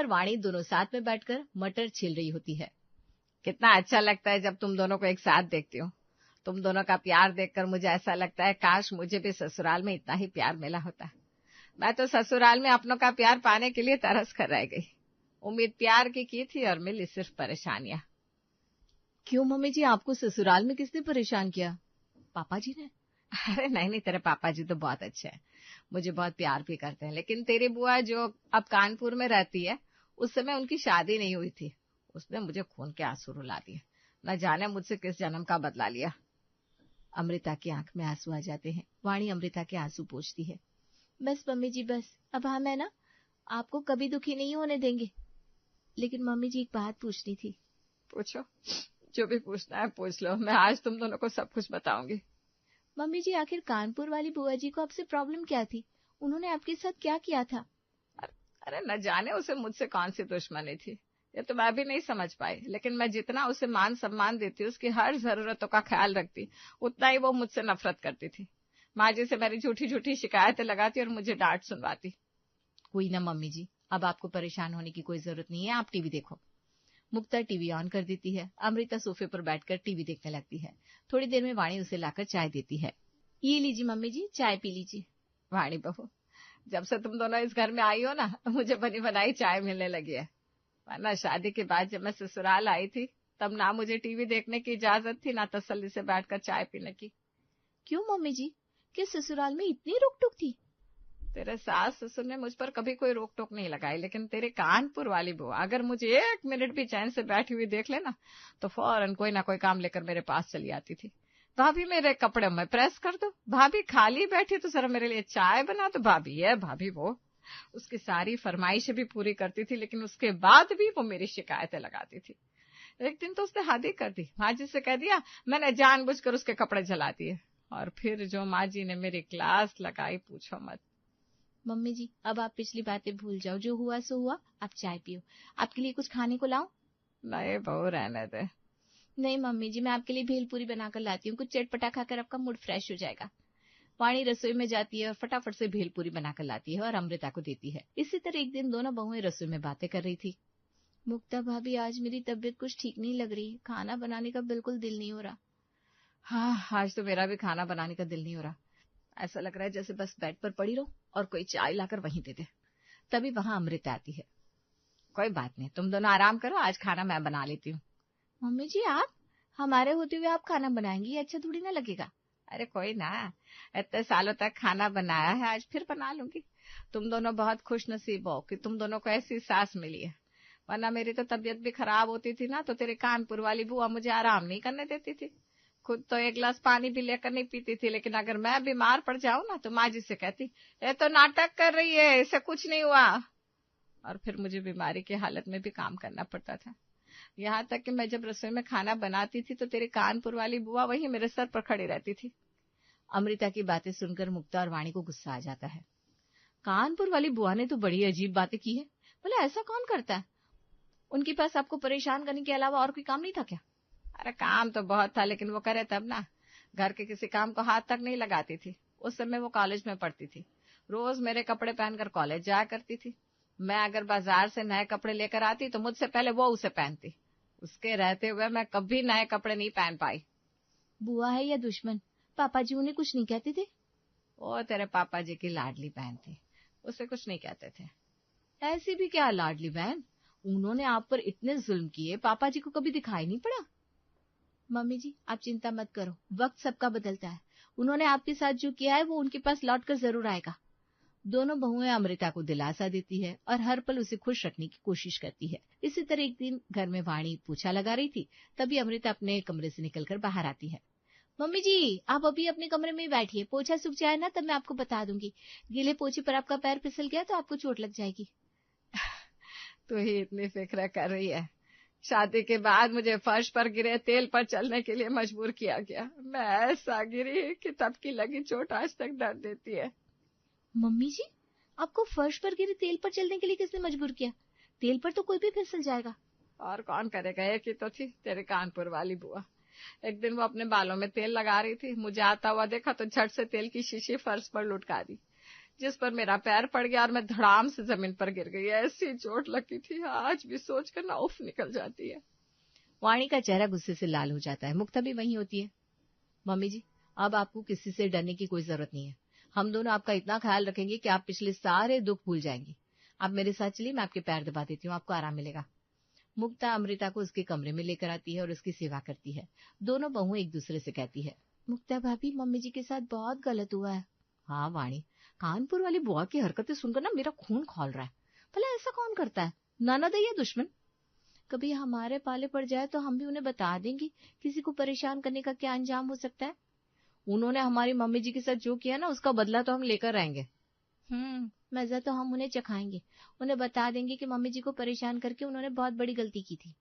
और वाणी दोनों साथ में बैठकर मटर छील रही होती है। कितना अच्छा लगता है जब तुम दोनों को एक साथ देखती हो। तुम दोनों का प्यार देखकर मुझे ऐसा लगता है काश मुझे भी ससुराल में इतना ही प्यार मिला होता। मैं तो ससुराल में अपनों का प्यार पाने के लिए तरस कर रह गई। उम्मीद प्यार की थी और मिली सिर्फ परेशानियां। क्यों मम्मी जी, आपको ससुराल में किसने परेशान किया? पापा जी ने? अरे नहीं, तेरे पापा जी तो बहुत अच्छे हैं, मुझे बहुत प्यार भी करते हैं। लेकिन तेरी बुआ जो अब कानपुर में रहती है, उस समय उनकी शादी नहीं हुई थी। उसने मुझे खून के आंसू रुला दिए। न जाने मुझसे किस जन्म का बदला लिया। अमृता की आंख में आंसू आ जाते हैं। वाणी अमृता के आंसू पोंछती है। बस मम्मी जी बस, अब हम है ना आपको कभी दुखी नहीं होने देंगे। लेकिन मम्मी जी एक बात पूछनी थी। पूछो, जो भी पूछना है पूछ लो, मैं आज तुम दोनों को सब कुछ बताऊंगी। मम्मी जी, आखिर कानपुर वाली बुआ जी को आपसे प्रॉब्लम क्या थी? उन्होंने आपके साथ क्या किया था? अरे न जाने उसे मुझसे कौन सी दुश्मनी थी, ये तो मैं भी नहीं समझ पाई। लेकिन मैं जितना उसे मान सम्मान देती, उसकी हर जरूरतों का ख्याल रखती, उतना ही वो मुझसे नफरत करती थी। माँ जी से मेरी झूठी झूठी शिकायतें लगाती और मुझे डांट सुनवाती। कोई ना मम्मी जी, अब आपको परेशान होने की कोई जरूरत नहीं है, आप टीवी देखो। मुक्ता टीवी ऑन कर देती है। अमृता सोफे पर बैठकर टीवी देखने लगती है। थोड़ी देर में वाणी उसे लाकर चाय देती है। ये लीजिए मम्मी जी, चाय पी लीजिए। वाणी बहू, जब से तुम दोनों इस घर में आई हो ना, मुझे बनी बनाई चाय मिलने लगी है। वरना शादी के बाद जब मैं ससुराल आई थी, तब ना मुझे टीवी देखने की इजाजत थी, ना तसल्ली से बैठकर चाय पीने की। क्यों मम्मी जी, कि ससुराल में इतनी रोक टोक थी? तेरे सास ससुर ने मुझ पर कभी कोई रोक टोक नहीं लगाई, लेकिन तेरे कानपुर वाली बुआ अगर मुझे 1 मिनट भी चैन से बैठी हुई देख लेना, तो फौरन कोई ना कोई काम लेकर मेरे पास चली आती थी। भाभी मेरे कपड़े में प्रेस कर दो, भाभी खाली बैठी तो जरा मेरे लिए चाय बना दो, भाभी ये भाभी वो। उसकी सारी फरमाइशें भी पूरी करती थी, लेकिन उसके बाद भी वो मेरी शिकायतें लगाती थी। एक दिन तो उसने हद ही कर दी, माँ जी से कह दिया मैंने जानबूझकर उसके कपड़े जला दिए। और फिर जो माँ जी ने मेरी क्लास लगाई, पूछो मत। मम्मी जी, अब आप पिछली बातें भूल जाओ, जो हुआ सो हुआ। आप चाय पियो। आपके लिए कुछ खाने को लाऊं? नहीं बहू, रहने दे। नहीं मम्मी जी, मैं आपके लिए भेलपूरी बनाकर लाती हूँ, कुछ चटपटा खाकर आपका मूड फ्रेश हो जाएगा। वाणी रसोई में जाती है और फटाफट से भेलपूरी बनाकर लाती है और अमृता को देती है। इसी तरह एक दिन दोनों बहुएं रसोई में बातें कर रही थी। मुक्ता भाभी, आज मेरी तबीयत कुछ ठीक नहीं लग रही, खाना बनाने का बिल्कुल दिल नहीं हो रहा। हाँ, आज तो मेरा भी खाना बनाने का दिल नहीं हो रहा। ऐसा लग रहा है जैसे बस बेड पर पड़ी रहूं और कोई चाय लाकर वहीं दे दे। तभी वहां अमृता आती है। कोई बात नहीं, तुम दोनों आराम करो, आज खाना मैं बना लेती हूँ। मम्मी जी, आप हमारे होते हुए आप खाना बनाएंगी, अच्छा थोड़ी ना लगेगा। अरे कोई ना, इतने सालों तक खाना बनाया है, आज फिर बना लूंगी। तुम दोनों बहुत खुश नसीब हो कि तुम दोनों को ऐसी सास मिली है, वरना मेरी तो तबीयत भी खराब होती थी ना, तो तेरे कानपुर वाली बुआ मुझे आराम नहीं करने देती थी। खुद तो 1 गिलास पानी भी लेकर नहीं पीती थी, लेकिन अगर मैं बीमार पड़ जाऊं ना, तो माँ जी से कहती ये तो नाटक कर रही है, इसे कुछ नहीं हुआ। और फिर मुझे बीमारी की हालत में भी काम करना पड़ता था। यहाँ तक कि मैं जब रसोई में खाना बनाती थी, तो तेरे कानपुर वाली बुआ वही मेरे सर पर खड़ी रहती थी। अमृता की बातें सुनकर मुक्ता और वाणी को गुस्सा आ जाता है। कानपुर वाली बुआ ने तो बड़ी अजीब बातें की है। बोले ऐसा कौन करता है? उनके पास आपको परेशान करने के अलावा और कोई काम नहीं था क्या? अरे काम तो बहुत था, लेकिन वो करे तब ना, घर के किसी काम को हाथ तक नहीं लगाती थी। उस समय वो कॉलेज में पढ़ती थी, रोज मेरे कपड़े पहनकर कॉलेज जाया करती थी। मैं अगर बाजार से नए कपड़े लेकर आती तो मुझसे पहले वो उसे पहनती। उसके रहते हुए मैं कभी नए कपड़े नहीं पहन पाई। बुआ है या दुश्मन? पापा जी उन्हें कुछ नहीं कहते थे? वो तेरे पापा जी की लाडली बहन थी, उसे कुछ नहीं कहते थे। ऐसी भी क्या लाडली बहन? उन्होंने आप पर इतने जुल्म किए, पापा जी को कभी दिखाई नहीं पड़ा? मम्मी जी, आप चिंता मत करो, वक्त सबका बदलता है। उन्होंने आपके साथ जो किया है वो उनके पास लौट कर जरूर आएगा। दोनों बहुएं अमृता को दिलासा देती है और हर पल उसे खुश रखने की कोशिश करती है। इसी तरह एक दिन घर में वाणी पोछा लगा रही थी, तभी अमृता अपने कमरे से निकलकर बाहर आती है। मम्मी जी, आप अभी अपने कमरे में ही बैठिए, पोछा सूख जाए ना तब मैं आपको बता दूंगी। गीले पोछे पर आपका पैर फिसल गया तो आपको चोट लग जाएगी। तू ही इतनी फिक्र कर रही है। शादी के बाद मुझे फर्श पर गिरे तेल पर चलने के लिए मजबूर किया गया। मैं ऐसा गिरी कि तब की लगी चोट आज तक दर्द देती है। मम्मी जी, आपको फर्श पर गिरे तेल पर चलने के लिए किसने मजबूर किया? तेल पर तो कोई भी फिसल जाएगा। और कौन करेगा, एक ही तो थी, तेरे कानपुर वाली बुआ। एक दिन वो अपने बालों में तेल लगा रही थी, मुझे आता हुआ देखा तो झट से तेल की शीशी फर्श पर लुढ़का दी। जिस पर मेरा पैर पड़ गया और मैं धड़ाम से जमीन पर गिर गई। ऐसी चोट लगी थी, आज भी सोचकर ना उफ निकल जाती है। वाणी का चेहरा गुस्से से लाल हो जाता है। मुक्ता भी वहीं होती है। मम्मी जी, अब आपको किसी से डरने की कोई जरूरत नहीं है। हम दोनों आपका इतना ख्याल रखेंगे कि आप पिछले सारे दुख भूल जाएंगी। आप मेरे साथ चलिए, मैं आपके पैर दबा देती हूँ, आपको आराम मिलेगा। मुक्ता अमृता को उसके कमरे में लेकर आती है और उसकी सेवा करती है। दोनों बहुएं एक दूसरे से कहती है, मुक्ता भाभी, मम्मी जी के साथ बहुत गलत हुआ है। हाँ वाणी, कानपुर वाली बुआ की हरकतें सुनकर ना मेरा खून खौल रहा है। भला ऐसा कौन करता है? ननद है या दुश्मन? कभी हमारे पाले पड़ जाए तो हम भी उन्हें बता देंगे किसी को परेशान करने का क्या अंजाम हो सकता है। उन्होंने हमारी मम्मी जी के साथ जो किया ना, उसका बदला तो हम लेकर आएंगे। मजा तो हम उन्हें चखाएंगे। उन्हें बता देंगे कि मम्मी जी को परेशान करके उन्होंने बहुत बड़ी गलती की थी।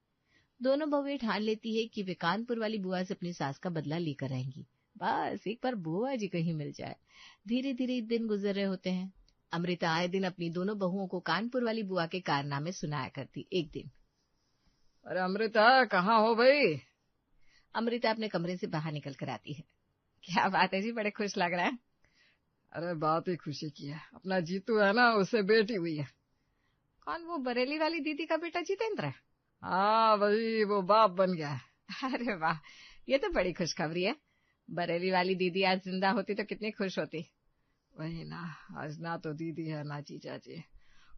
दोनों बहुएं ठान लेती है कि वे कानपुर वाली बुआ से अपनी सास का बदला लेकर आएंगी। बस एक बार बुआ जी कहीं मिल जाए। धीरे धीरे दिन गुजर रहे होते हैं। अमृता आए दिन अपनी दोनों बहुओं को कानपुर वाली बुआ के कारनामे सुनाया करती। एक दिन, अरे अमृता, कहाँ हो भाई? अमृता अपने कमरे से बाहर निकल कर आती है। क्या बात है जी, बड़े खुश लग रहा है। अरे बात ही खुशी की है, अपना जीतू है ना, उसे बेटी हुई है। कौन, वो बरेली वाली दीदी का बेटा जितेंद्र है? हाँ भाई, वो बाप बन गया है। अरे वाह, ये तो बड़ी खुशखबरी है। बरेली वाली दीदी आज जिंदा होती तो कितनी खुश होती। वही ना, आज ना तो दीदी है ना जीजा जी,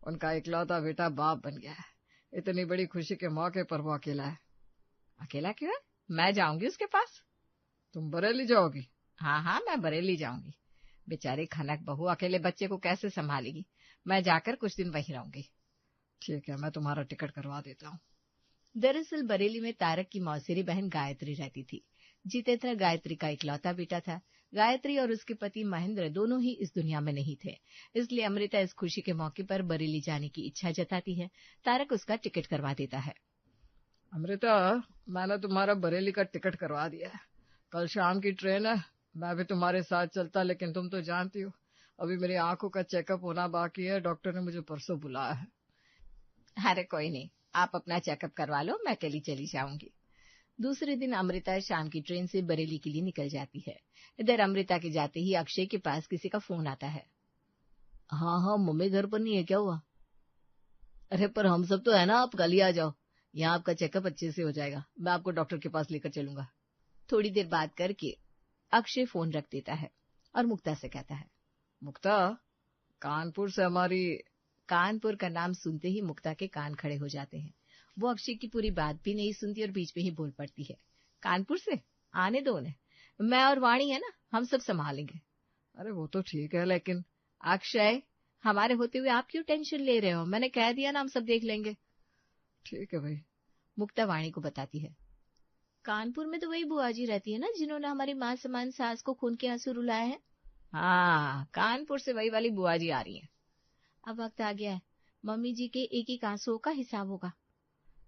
उनका इकलौता बेटा बाप बन गया है। इतनी बड़ी खुशी के मौके पर वो अकेला है। अकेला क्यों है? मैं जाऊंगी उसके पास। तुम बरेली जाओगी? हाँ हाँ, मैं बरेली जाऊंगी। बेचारी खनक बहू अकेले बच्चे को कैसे संभालेगी। मैं जाकर कुछ दिन वहीं रहूंगी। ठीक है, मैं तुम्हारा टिकट करवा देता हूँ। दरअसल बरेली में तारक की मौसेरी बहन गायत्री रहती थी। जितेंद्र गायत्री का इकलौता बेटा था। गायत्री और उसके पति महेंद्र दोनों ही इस दुनिया में नहीं थे, इसलिए अमृता इस खुशी के मौके पर बरेली जाने की इच्छा जताती है। तारक उसका टिकट करवा देता है। अमृता, मैंने तुम्हारा बरेली का टिकट करवा दिया है। कल शाम की ट्रेन है। मैं भी तुम्हारे साथ चलता, लेकिन तुम तो जानती हो अभी मेरी आंखों का चेकअप होना बाकी है। डॉक्टर ने मुझे परसों बुलाया है। अरे कोई नहीं, आप अपना चेकअप करवा लो, मैं अकेली चली जाऊंगी। दूसरे दिन अमृता शाम की ट्रेन से बरेली के लिए निकल जाती है। इधर अमृता के जाते ही अक्षय के पास किसी का फोन आता है। हाँ हाँ, मम्मी घर पर नहीं है, क्या हुआ? अरे पर हम सब तो है ना, आप कल ही आ जाओ, यहाँ आपका चेकअप अच्छे से हो जाएगा, मैं आपको डॉक्टर के पास लेकर चलूंगा। थोड़ी देर बात करके अक्षय फोन रख देता है और मुक्ता से कहता है, मुक्ता, कानपुर से हमारी। कानपुर का नाम सुनते ही मुक्ता के कान खड़े हो जाते हैं। वो अक्षय की पूरी बात भी नहीं सुनती और बीच में ही बोल पड़ती है, कानपुर से? आने दो उन्हें, मैं और वाणी है ना, हम सब संभालेंगे। अरे वो तो ठीक है, लेकिन अक्षय, हमारे होते हुए आप क्यों टेंशन ले रहे हो? मैंने कह दिया ना, हम सब देख लेंगे। ठीक है भाई, मुक्ता वाणी को बताती है। कानपुर में तो वही बुआ जी रहती है ना, जिन्होंने हमारी माँ समान सास को खून के आंसू रुलाए हैं। हाँ, कानपुर से वही वाली बुआ जी आ रही हैं। अब वक्त आ गया है, मम्मी जी के एक एक आंसुओं का हिसाब होगा।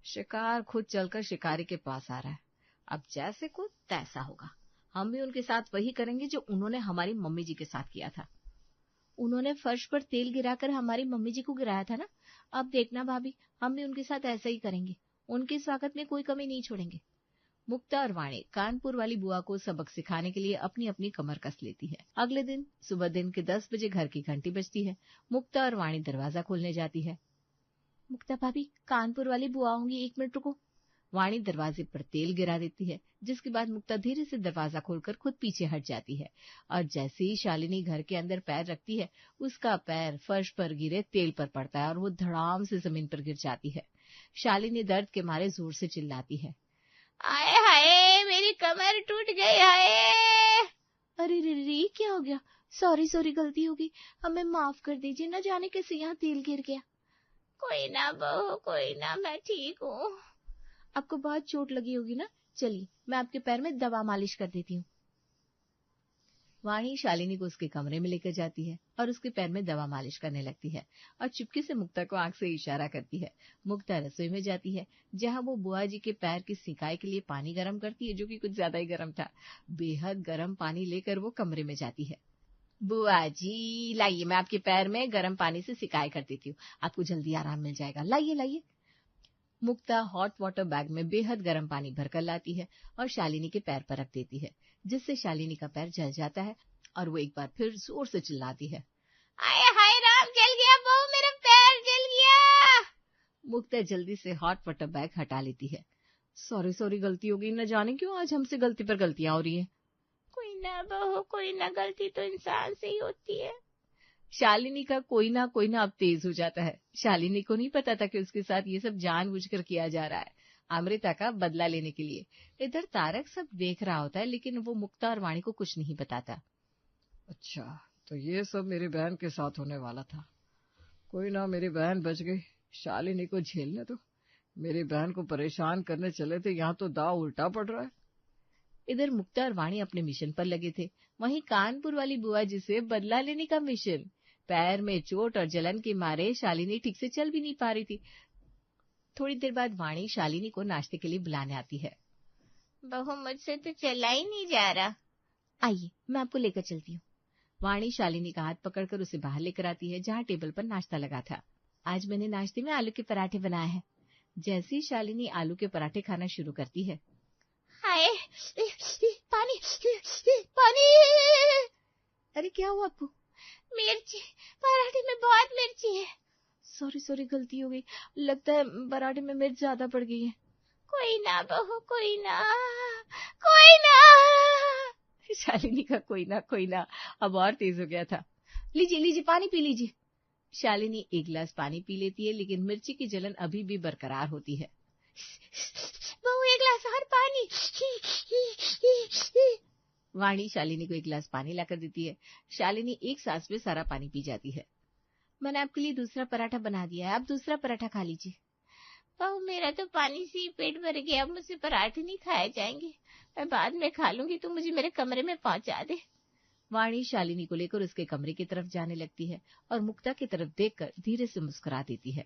शिकार खुद चलकर शिकारी के पास आ रहा है, अब जैसे को तैसा होगा। हम भी उनके साथ वही करेंगे जो उन्होंने हमारी मम्मी जी के साथ किया था। उन्होंने फर्श पर तेल गिराकर हमारी मम्मी जी को गिराया था ना, अब देखना भाभी, हम भी उनके साथ ऐसा ही करेंगे। उनके स्वागत में कोई कमी नहीं छोड़ेंगे। मुक्ता और वाणी कानपुर वाली बुआ को सबक सिखाने के लिए अपनी अपनी कमर कस लेती है। अगले दिन सुबह दिन के 10 बजे घर की घंटी बजती है। मुक्ता और वाणी दरवाजा खोलने जाती है। मुक्ता भाभी, कानपुर वाली बुआ होंगी, 1 मिनट रुको। वाणी दरवाजे पर तेल गिरा देती है, जिसके बाद मुक्ता धीरे से दरवाजा खोलकर खुद पीछे हट जाती है और जैसे ही शालिनी घर के अंदर पैर रखती है, उसका पैर फर्श पर गिरे तेल पर पड़ता है और वो धड़ाम से जमीन पर गिर जाती है। शालिनी दर्द के मारे जोर से चिल्लाती है, आए हाय, मेरी कमर टूट गई, हाय। अरे रे रे, क्या हो गया? सॉरी सॉरी, गलती होगी, हमें माफ कर दीजिए, न जाने कैसे यहाँ तेल गिर गया। कोई ना बहू, कोई ना, मैं ठीक हूँ। आपको बहुत चोट लगी होगी ना, चलिए मैं आपके पैर में दवा मालिश कर देती हूँ। वाणी शालिनी को उसके कमरे में लेकर जाती है और उसके पैर में दवा मालिश करने लगती है और चुपके से मुक्ता को आंख से इशारा करती है। मुक्ता रसोई में जाती है, जहाँ वो बुआ जी के पैर की सिकाई के लिए पानी गर्म करती है, जो कि कुछ ज्यादा ही गर्म था। बेहद गर्म पानी लेकर वो कमरे में जाती है। बुआ जी लाइए, मैं आपके पैर में गर्म पानी से सिकाई कर देती हूँ, आपको जल्दी आराम मिल जाएगा, लाइए लाइए। मुक्ता हॉट वाटर बैग में बेहद गर्म पानी भरकर लाती है और शालिनी के पैर पर रख देती है, जिससे शालिनी का पैर जल जाता है और वो एक बार फिर जोर से चिल्लाती है, आए हाय राम, जल गया बहू, मेरा पैर जल गया। मुक्ता जल्दी से हॉट वाटर बैग हटा लेती है। सॉरी सॉरी, गलती हो गई, न जाने क्यों आज हमसे गलती पर गलतियां हो रही है। कोई ना बहू, कोई ना, गलती तो इंसान से ही होती है। शालिनी का कोई ना अब तेज हो जाता है। शालिनी को नहीं पता था कि उसके साथ ये सब जानबूझकर किया जा रहा है, अमृता का बदला लेने के लिए। इधर तारक सब देख रहा होता है, लेकिन वो मुक्ता और वाणी को कुछ नहीं बताता। अच्छा, तो ये सब मेरी बहन के साथ होने वाला था। कोई ना, मेरी बहन बच गई, शालिनी को झेलने दो। मेरी बहन को परेशान करने चले थे, यहाँ तो दाव उल्टा पड़ रहा है। इधर मुक्ता और वाणी अपने मिशन पर लगे थे, वहीं कानपुर वाली बुआ जी से बदला लेने का मिशन। पैर में चोट और जलन के मारे शालिनी ठीक से चल भी नहीं पा रही थी। थोड़ी देर बाद वाणी शालिनी को नाश्ते के लिए बुलाने आती है। बहू, मुझसे तो चला ही नहीं जा रहा। आइए, मैं आपको लेकर चलती हूँ। वाणी शालिनी का हाथ पकड़कर उसे बाहर लेकर आती है, जहाँ टेबल पर नाश्ता लगा था। आज मैंने नाश्ते में आलू के पराठे बनाए हैं। जैसे ही शालिनी आलू के पराठे खाना शुरू करती है, हाय पानी पानी। अरे क्या हुआ आपको? मिर्ची, पराठे में बहुत मिर्ची है। सॉरी सॉरी, गलती हो गई, लगता है पराठे में मिर्च ज्यादा पड़ गई है। कोई ना बहू, कोई ना, कोई ना। शालिनी का कोई ना अब और तेज हो गया था। लीजिए लीजिए, पानी पी लीजिए। शालिनी एक गिलास पानी पी लेती है, लेकिन मिर्ची की जलन अभी भी बरकरार होती है। बहू, एक गिलास और पानी। वाणी शालिनी को एक गिलास पानी लाकर देती है। शालिनी एक सांस में सारा पानी पी जाती है। मैंने आपके लिए दूसरा पराठा बना दिया है, आप दूसरा पराठा खा लीजिए। बहू, मेरा तो पानी से ही पेट भर गया, अब मुझसे पराठे नहीं खाए जाएंगे, मैं बाद में खा लूंगी, तू मुझे मेरे कमरे में पहुंचा दे। वाणी शालिनी को लेकर उसके कमरे की तरफ जाने लगती है और मुक्ता की तरफ देखकर धीरे से मुस्कुरा देती है।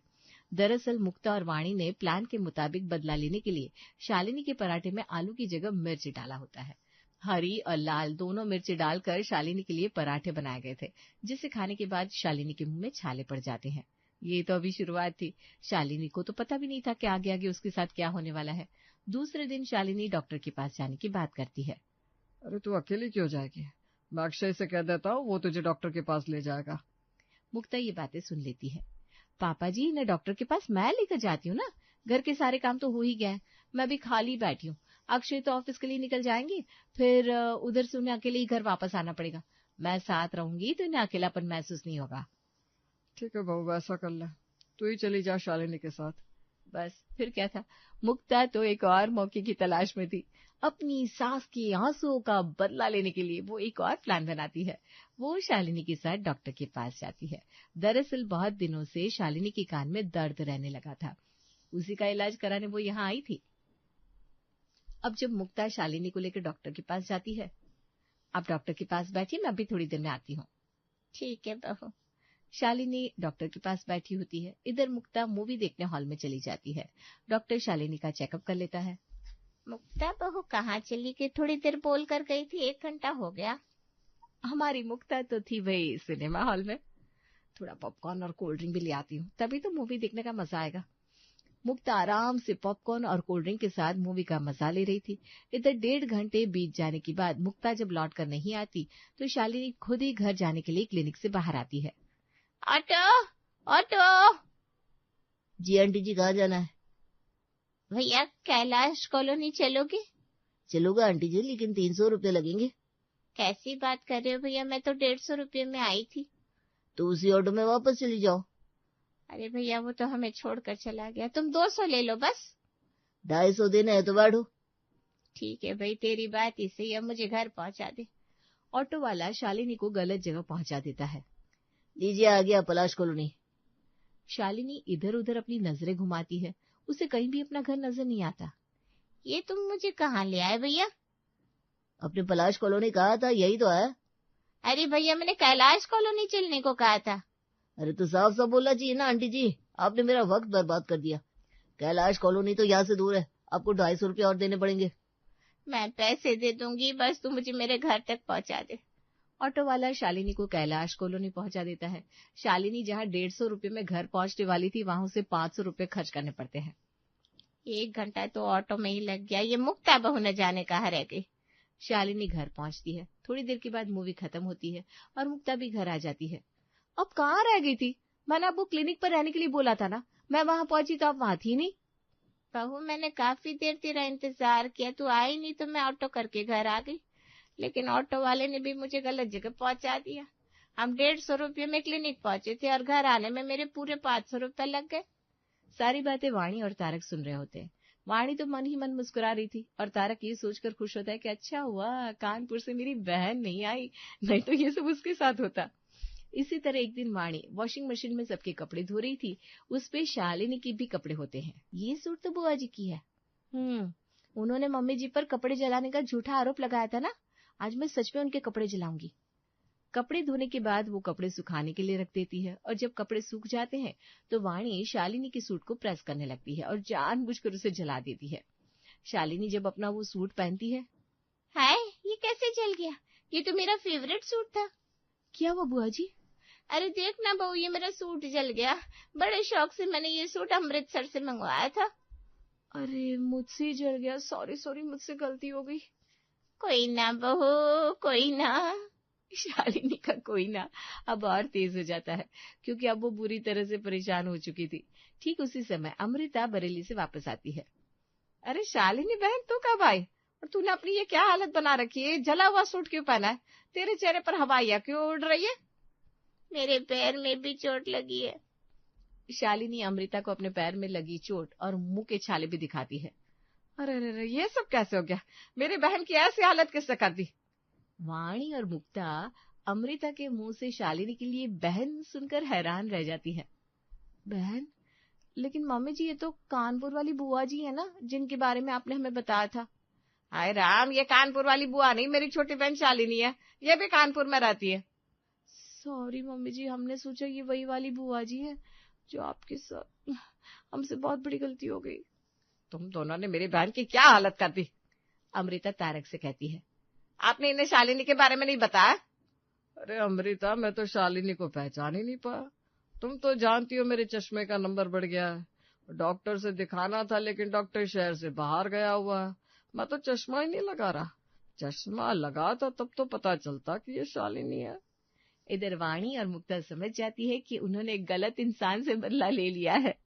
दरअसल मुक्ता और वाणी ने प्लान के मुताबिक बदला लेने के लिए शालिनी के पराठे में आलू की जगह मिर्च डाला होता है। हरी और लाल दोनों मिर्च डालकर शालिनी के लिए पराठे बनाए गए थे, जिसे खाने के बाद शालिनी के मुंह में छाले पड़ जाते हैं। ये तो अभी शुरुआत थी, शालिनी को तो पता भी नहीं था कि आगे आगे उसके साथ क्या होने वाला है। दूसरे दिन शालिनी डॉक्टर के पास जाने की बात करती है। अरे तू अकेली क्यों जाएगी? मैं अक्षय से कह देता हूँ, वो तुझे डॉक्टर के पास ले जाएगा। मुक्ता ये बातें सुन लेती है। पापा जी, इन्हें डॉक्टर के पास मैं लेकर जाती हूँ ना, घर के सारे काम तो हो ही गए हैं, मैं भी खाली बैठी हूँ। अक्षय तो ऑफिस के लिए निकल जाएंगे, फिर उधर से उन्हें अकेले ही घर वापस आना पड़ेगा। मैं साथ रहूंगी तो इन्हें अकेलापन महसूस नहीं होगा। ठीक है बहू, वैसा कर ले, तू ही चली जा शालिनी के साथ। बस फिर क्या था, मुक्ता तो एक और मौके की तलाश में थी। अपनी सास के आंसुओं का बदला लेने के लिए वो एक और प्लान बनाती है। वो शालिनी के साथ डॉक्टर के पास जाती है। दरअसल बहुत दिनों से शालिनी के कान में दर्द रहने लगा था, उसी का इलाज कराने वो यहाँ आई थी। अब जब मुक्ता शालिनी को लेकर डॉक्टर के पास जाती है, आप डॉक्टर के पास बैठिए, मैं अभी थोड़ी देर में आती हूँ। ठीक है बहू। शालिनी डॉक्टर के पास बैठी होती है। इधर मुक्ता मूवी देखने हॉल में चली जाती है। डॉक्टर शालिनी का चेकअप कर लेता है। मुक्ता बहू कहाँ चली गई? थोड़ी देर बोल कर गई थी, 1 घंटा हो गया। हमारी मुक्ता तो थी वही सिनेमा हॉल में, थोड़ा पॉपकॉर्न और कोल्ड ड्रिंक भी ले आती हूँ, तभी तो मूवी देखने का मजा आएगा। मुक्ता आराम से पॉपकॉर्न और कोल्ड ड्रिंक के साथ मूवी का मजा ले रही थी। इधर 1.5 घंटे बीत जाने के बाद मुक्ता जब लौट कर नहीं आती तो शालिनी खुद ही घर जाने के लिए क्लिनिक से बाहर आती है। Auto, auto. जी आंटी जी, कहाँ जाना है? भैया, कैलाश कॉलोनी चलोगे? चलोगा आंटी जी, लेकिन 300 रुपये लगेंगे। कैसी बात कर रहे हो भैया, मैं तो 150 रुपये में आई थी। तो उसी ऑटो में वापस चली जाओ। अरे भैया, वो तो हमें छोड़कर चला गया, तुम 200 ले लो बस। 250 देना है तो बैठो। ठीक है भाई, तेरी बात ही सही है, मुझे घर पहुंचा दे। ऑटो वाला शालिनी को गलत जगह पहुंचा देता है। लीजिए, आ गया पलाश कॉलोनी। शालिनी इधर उधर अपनी नजरें घुमाती है, उसे कहीं भी अपना घर नजर नहीं आता। ये तुम मुझे कहाँ ले आए भैया? अपने पलाश कॉलोनी कहा था, यही तो है। अरे भैया, मैंने कैलाश कॉलोनी चलने को कहा था। अरे तो साफ साफ बोलना चाहिए ना आंटी जी, आपने मेरा वक्त बर्बाद कर दिया। कैलाश कॉलोनी तो यहाँ से दूर है, आपको 250 रुपये और देने पड़ेंगे। मैं पैसे दे दूंगी, बस तू मुझे मेरे घर तक पहुंचा दे। ऑटो वाला शालिनी को कैलाश कॉलोनी पहुंचा देता है। शालिनी जहाँ 150 रुपये में घर पहुंचने वाली थी, वहां उसे 500 रुपये खर्च करने पड़ते हैं। 1 घंटा तो ऑटो में ही लग गया, ये मुक्ता बहू न जाने कहाँ रह गई। शालिनी घर पहुंचती है। थोड़ी देर के बाद मूवी खत्म होती है और मुक्ता भी घर आ जाती है। अब कहाँ रह गई थी? मैंने आपको क्लिनिक पर रहने के लिए बोला था ना। मैं वहां पहुंची तो आप वहां थी नहीं। बहू, मैंने काफी देर तेरा इंतजार किया, तू आई नहीं तो मैं ऑटो करके घर आ गई, लेकिन ऑटो वाले ने भी मुझे गलत जगह पहुंचा दिया। हम 150 रुपये में क्लिनिक पहुंचे थे और घर आने में मेरे पूरे 500 रुपये लग गए। सारी बातें वाणी और तारक सुन रहे होते हैं। वाणी तो मन ही मन मुस्कुरा रही थी और तारक ये सोचकर खुश होता है कि अच्छा हुआ कानपुर से मेरी बहन नहीं आई, नहीं तो ये सब उसके साथ होता। इसी तरह एक दिन वाणी वॉशिंग मशीन में सबके कपड़े धो रही थी। उस पे शालिनी के भी कपड़े होते हैं। ये सूट तो बुआ जी की है। उन्होंने मम्मी जी पर कपड़े जलाने का झूठा आरोप लगाया था ना। आज मैं सच में उनके कपड़े जलाऊंगी। कपड़े धोने के बाद वो कपड़े सुखाने के लिए रख देती है और जब कपड़े सूख जाते हैं तो वाणी शालिनी के सूट को प्रेस करने लगती है और जानबूझकर उसे जला देती है। शालिनी जब अपना वो सूट पहनती है, हाय, ये कैसे जल गया? ये तो मेरा फेवरेट सूट था। क्या हुआ बुआ जी? अरे देख ना बहू, ये मेरा सूट जल गया। बड़े शौक से मैंने ये सूट अमृतसर से मंगवाया था। अरे मुझसे जल गया, सॉरी सॉरी, मुझसे गलती हो गई। कोई ना बहू, कोई ना। शालिनी का कोई ना अब और तेज हो जाता है क्योंकि अब वो बुरी तरह से परेशान हो चुकी थी। ठीक उसी समय अमृता बरेली से वापस आती है। अरे शालिनी बहन, तू कब आई? और तूने अपनी ये क्या हालत बना रखी है? जला हुआ सूट क्यों पहना है? तेरे चेहरे पर हवाइयां क्यों उड़ रही है? मेरे पैर में भी चोट लगी है। शालिनी अमृता को अपने पैर में लगी चोट और मुंह के छाले भी दिखाती है। अरे अरे, ये सब कैसे हो गया? मेरी बहन की ऐसी हालत किसने कर दी? वाणी और मुक्ता अमृता के मुंह से शालिनी के लिए बहन सुनकर हैरान रह जाती है। बहन? लेकिन मम्मी जी, ये तो कानपुर वाली बुआ जी है ना, जिनके बारे में आपने हमें बताया था। हाय राम, ये कानपुर वाली बुआ नहीं, मेरी छोटी बहन शालिनी है। ये भी कानपुर में रहती है। सॉरी मम्मी जी, हमने सोचा ये वही वाली बुआ जी है जो आपके साथ। हमसे बहुत बड़ी गलती हो गई। तुम दोनों ने मेरी बहन की क्या हालत कर दी? अमृता तारक से कहती है। आपने इन्हें शालिनी के बारे में नहीं बताया? अरे अमृता, मैं तो शालिनी को पहचान ही नहीं पाया। तुम तो जानती हो मेरे चश्मे का नंबर बढ़ गया है। डॉक्टर से दिखाना था लेकिन डॉक्टर शहर से बाहर गया हुआ है। मैं तो चश्मा ही नहीं लगा रहा। चश्मा लगा था तब तो पता चलता कि ये शालिनी है। इधर वाणी और मुक्ता समझ जाती है कि उन्होंने गलत इंसान से बदला ले लिया है।